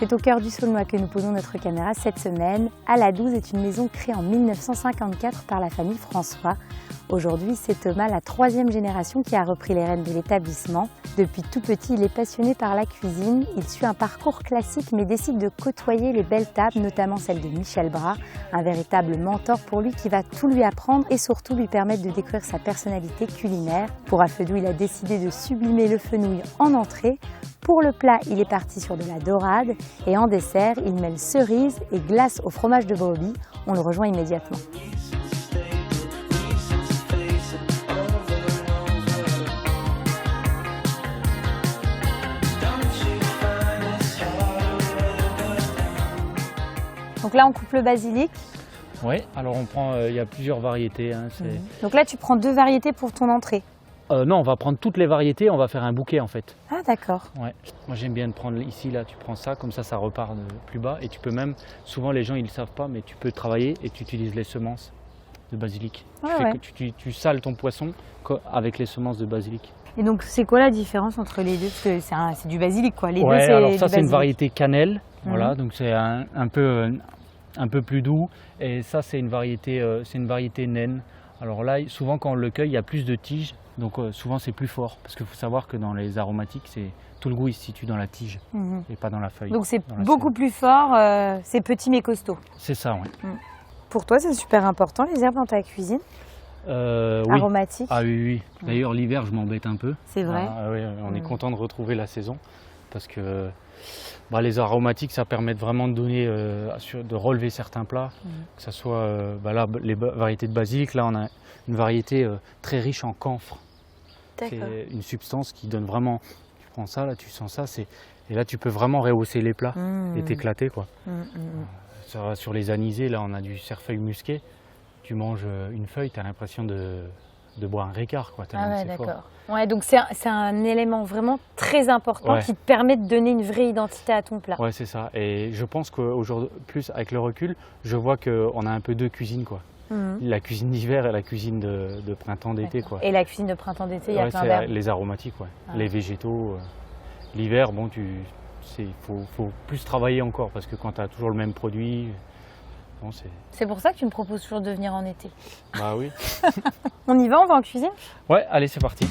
C'est au cœur du Saulnois que nous posons notre caméra cette semaine. À la Douze est une maison créée en 1954 par la famille François. Aujourd'hui, c'est Thomas, la troisième génération, qui a repris les rênes de l'établissement. Depuis tout petit, il est passionné par la cuisine. Il suit un parcours classique mais décide de côtoyer les belles tables, notamment celle de Michel Bras, un véritable mentor pour lui qui va tout lui apprendre et surtout lui permettre de découvrir sa personnalité culinaire. Pour un fenouil, il a décidé de sublimer le fenouil en entrée. Pour le plat, il est parti sur de la dorade et en dessert, il mêle cerises et glace au fromage de brebis. On le rejoint immédiatement. Donc là, on coupe le basilic. Oui, alors on prend, il y a plusieurs variétés. Hein, Donc là, tu prends 2 variétés pour ton entrée. Non, on va prendre toutes les variétés, on va faire un bouquet en fait. Ah d'accord. Ouais. Moi j'aime bien de prendre ici, là tu prends ça, comme ça repart de plus bas. Et tu peux même, souvent les gens ils ne le savent pas, mais tu peux travailler et tu utilises les semences de basilic. Tu sales ton poisson avec les semences de basilic. Et donc c'est quoi la différence entre les deux? Parce que c'est du basilic quoi. Les deux, alors ça c'est une variété cannelle, voilà, donc c'est un peu plus doux. Et ça c'est une variété naine. Alors là, souvent quand on le cueille, il y a plus de tiges. Donc souvent c'est plus fort, parce qu'il faut savoir que dans les aromatiques, tout le goût il se situe dans la tige et pas dans la feuille. Donc c'est beaucoup plus fort, c'est petit mais costaud. C'est ça, oui. Pour toi c'est super important les herbes dans ta cuisine? Aromatiques? Ah oui. D'ailleurs l'hiver je m'embête un peu. C'est vrai? Oui, on est content de retrouver la saison, parce que les aromatiques ça permet vraiment de donner, de relever certains plats, que ce soit là, les variétés de basilic, là on a une variété très riche en camphre. C'est une substance qui donne vraiment, tu prends ça, là tu sens ça, et là tu peux vraiment rehausser les plats et t'éclater quoi. Sur les anisés, là on a du cerfeuil musqué, tu manges une feuille, tu as l'impression de boire un Ricard quoi. Ah ouais, d'accord. Ouais, donc c'est un élément vraiment très important qui te permet de donner une vraie identité à ton plat. Ouais, c'est ça. Et je pense qu'aujourd'hui, plus avec le recul, je vois qu'on a un peu deux cuisines quoi. La cuisine d'hiver et la cuisine de printemps-d'été quoi. Et la cuisine de printemps-d'été, il y a plein d'herbes. Les aromatiques, les végétaux. L'hiver, bon, faut plus travailler encore, parce que quand tu as toujours le même produit, bon, c'est pour ça que tu me proposes toujours de venir en été. Bah oui. On y va, on va en cuisine? Ouais, allez, c'est parti.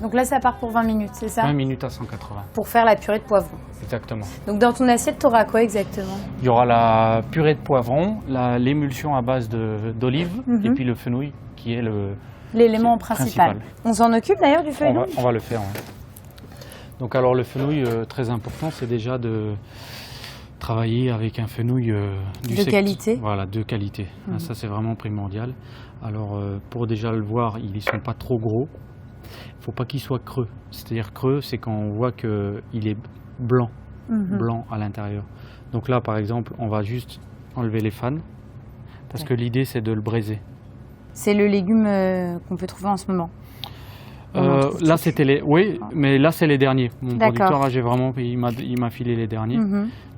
Donc là, ça part pour 20 minutes, c'est ça? 20 minutes à 180. Pour faire la purée de poivron. Exactement. Donc dans ton assiette, tu auras quoi exactement? Il y aura la purée de poivron, l'émulsion à base d'olive et puis le fenouil qui est l'élément principal. On s'en occupe d'ailleurs du fenouil? On va le faire, ouais. Donc alors le fenouil, très important, c'est déjà de travailler avec un fenouil de qualité. Voilà, de qualité. Ça c'est vraiment primordial. Alors pour déjà le voir, ils ne sont pas trop gros. Il ne faut pas qu'il soit creux. C'est-à-dire creux, c'est quand on voit qu'il est blanc, blanc à l'intérieur. Donc là, par exemple, on va juste enlever les fans, parce que l'idée, c'est de le braiser. C'est le légume qu'on peut trouver en ce moment. Là, c'était les... Oui, mais là, c'est les derniers. Mon producteur, là, il m'a filé les derniers.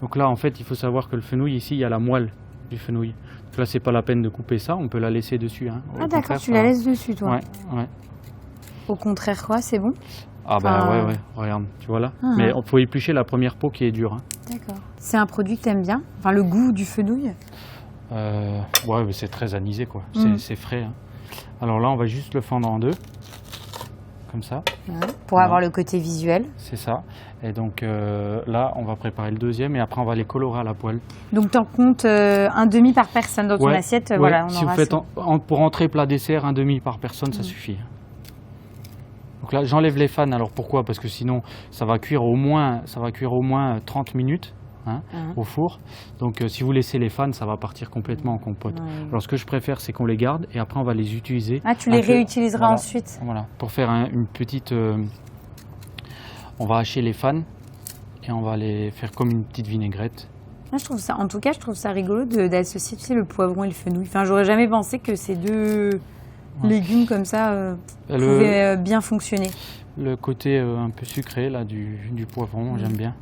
Donc là, en fait, il faut savoir que le fenouil, ici, il y a la moelle du fenouil. Donc là, c'est pas la peine de couper ça, on peut la laisser dessus. Hein. Ah d'accord, tu la laisses dessus, toi? Ouais. Au contraire, quoi, c'est bon? Ah bah ouais, regarde, tu vois là. Mais il faut éplucher la première peau qui est dure. Hein. D'accord. C'est un produit que tu aimes bien? Enfin, le goût du fenouil? Ouais, mais c'est très anisé, quoi. C'est frais. Hein. Alors là, on va juste le fendre en deux, comme ça. Pour avoir le côté visuel. C'est ça. Et donc là, on va préparer le deuxième et après, on va les colorer à la poêle. Donc tu en comptes un demi par personne dans ton assiette? Voilà, si vous faites pour entrée, plat, dessert, un demi par personne, ça suffit. Donc là, j'enlève les fans. Alors pourquoi? Parce que sinon, ça va cuire au moins 30 minutes au four. Donc si vous laissez les fans, ça va partir complètement en compote. Alors ce que je préfère, c'est qu'on les garde et après on va les utiliser. Ah, tu les réutiliseras ensuite? Voilà, pour faire une petite... on va hacher les fans et on va les faire comme une petite vinaigrette. Moi, je trouve ça rigolo d'associer, tu sais, le poivron et le fenouil. Enfin, j'aurais jamais pensé que ces deux légumes comme ça pouvaient bien fonctionner. Le côté un peu sucré là, du poivron, j'aime bien.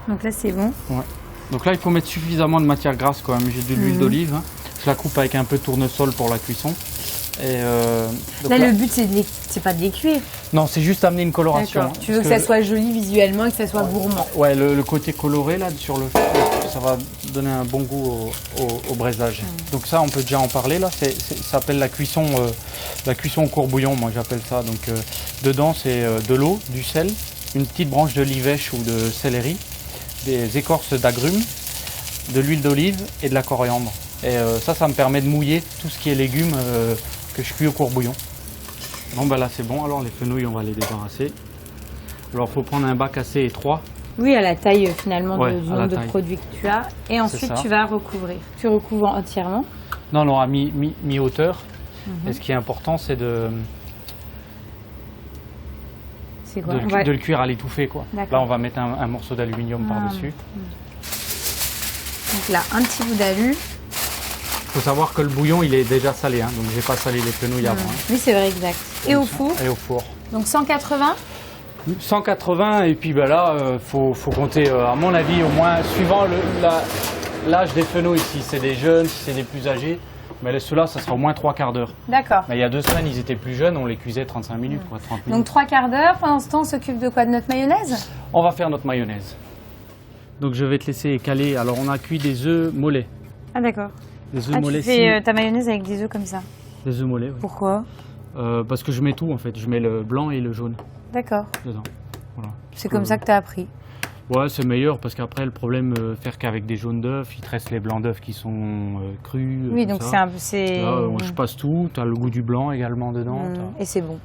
Donc là, c'est bon. Ouais. Donc là, il faut mettre suffisamment de matière grasse quand même. J'ai de l'huile d'olive. Hein. Je la coupe avec un peu de tournesol pour la cuisson. Et là, le but, c'est pas de les cuire. Non, c'est juste amener une coloration. Hein, tu veux que ça soit joli visuellement et que ça soit gourmand. Ouais, le côté coloré là sur le ça va donner un bon goût au braisage. Donc ça, on peut déjà en parler là. Ça s'appelle la cuisson au courbouillon, moi j'appelle ça. Donc dedans, c'est de l'eau, du sel, une petite branche de livèche ou de céleri, des écorces d'agrumes, de l'huile d'olive et de la coriandre. Et ça me permet de mouiller tout ce qui est légumes que je cuis au courbouillon. Bon ben là c'est bon, alors les fenouilles on va les débarrasser. Alors il faut prendre un bac assez étroit. Oui, à la taille finalement du nombre de taille. produits que tu as. Et ensuite tu vas recouvrir. Tu recouvres entièrement? Non, à mi-hauteur. Et ce qui est important c'est de le cuire à l'étouffée, quoi. Là on va mettre un morceau d'aluminium par-dessus. Donc là, un petit bout d'alu. Il faut savoir que le bouillon il est déjà salé, hein, donc j'ai pas salé les fenouilles avant. Hein. Oui, c'est vrai, exact. Et au four? Et au four. Donc 180? 180 et puis ben là, faut compter, à mon avis, au moins, suivant l'âge des fenouilles, si c'est des jeunes, si c'est des plus âgés, mais ceux-là, ça sera au moins 3/4 d'heure. D'accord. Mais il y a 2 semaines, ils étaient plus jeunes, on les cuisait 35 minutes, quoi, 30 minutes. Donc 3/4 d'heure, pendant ce temps, on s'occupe de quoi? De notre mayonnaise? On va faire notre mayonnaise. Donc je vais te laisser caler. Alors on a cuit des œufs mollets. Ah d'accord. Des œufs mollets. Tu fais ta mayonnaise avec des œufs comme ça? Des œufs mollets, oui. Pourquoi? Parce que je mets tout en fait, je mets le blanc et le jaune dedans. Voilà. C'est comme ça que tu as appris? Ouais, c'est meilleur parce qu'après le problème, faire qu'avec des jaunes d'œufs, il te reste les blancs d'œufs qui sont crus. Oui, donc c'est un peu... Là, je passe tout, tu as le goût du blanc également dedans. Et c'est bon.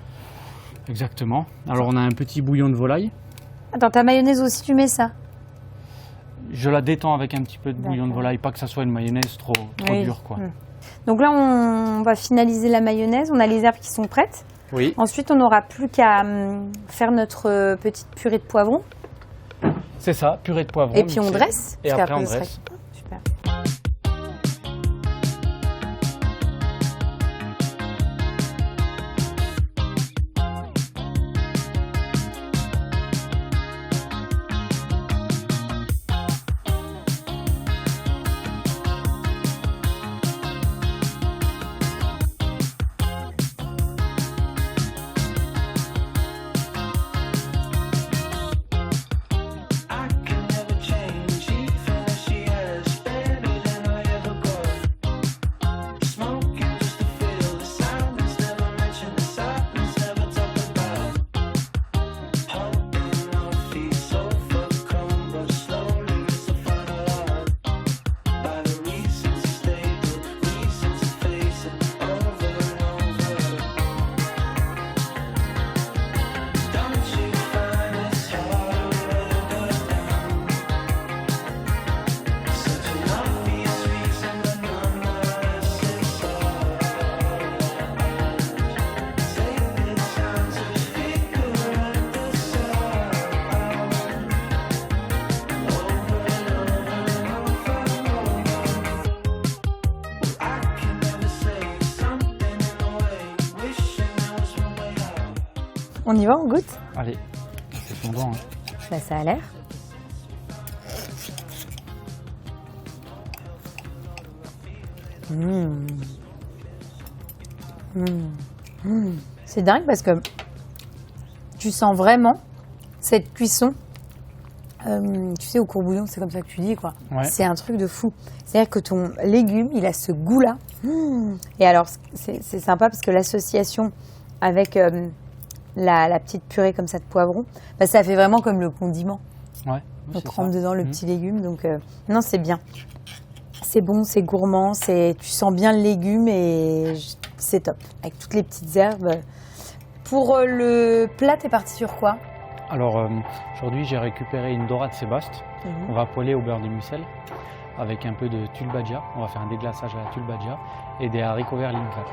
Exactement. Alors on a un petit bouillon de volaille. Attends, ta mayonnaise aussi, tu mets ça? Je la détends avec un petit peu de bouillon de volaille, pas que ça soit une mayonnaise trop dure, quoi. Donc là, on va finaliser la mayonnaise. On a les herbes qui sont prêtes. Oui. Ensuite, on n'aura plus qu'à faire notre petite purée de poivrons. C'est ça, purée de poivrons. Et puis on dresse. Et après on dresse. Super. On y va, on goûte? Allez, c'est fondant. Hein. Bah, ça a l'air. C'est dingue parce que tu sens vraiment cette cuisson. Tu sais, au courbouillon, c'est comme ça que tu dis, quoi. Ouais. C'est un truc de fou. C'est-à-dire que ton légume, il a ce goût-là. Et alors, c'est sympa parce que l'association avec la petite purée comme ça de poivron, bah, ça fait vraiment comme le condiment. Ouais. On trempe dedans le petit légume. Donc, non, c'est bien. C'est bon, c'est gourmand, tu sens bien le légume et c'est top. Avec toutes les petites herbes. Pour le plat, t'es parti sur quoi? Alors, aujourd'hui, j'ai récupéré une dorade sébaste. On va poêler au beurre de mussel avec un peu de tulle bhaja. On va faire un déglaçage à la tulle bhaja et des haricots verts Linka.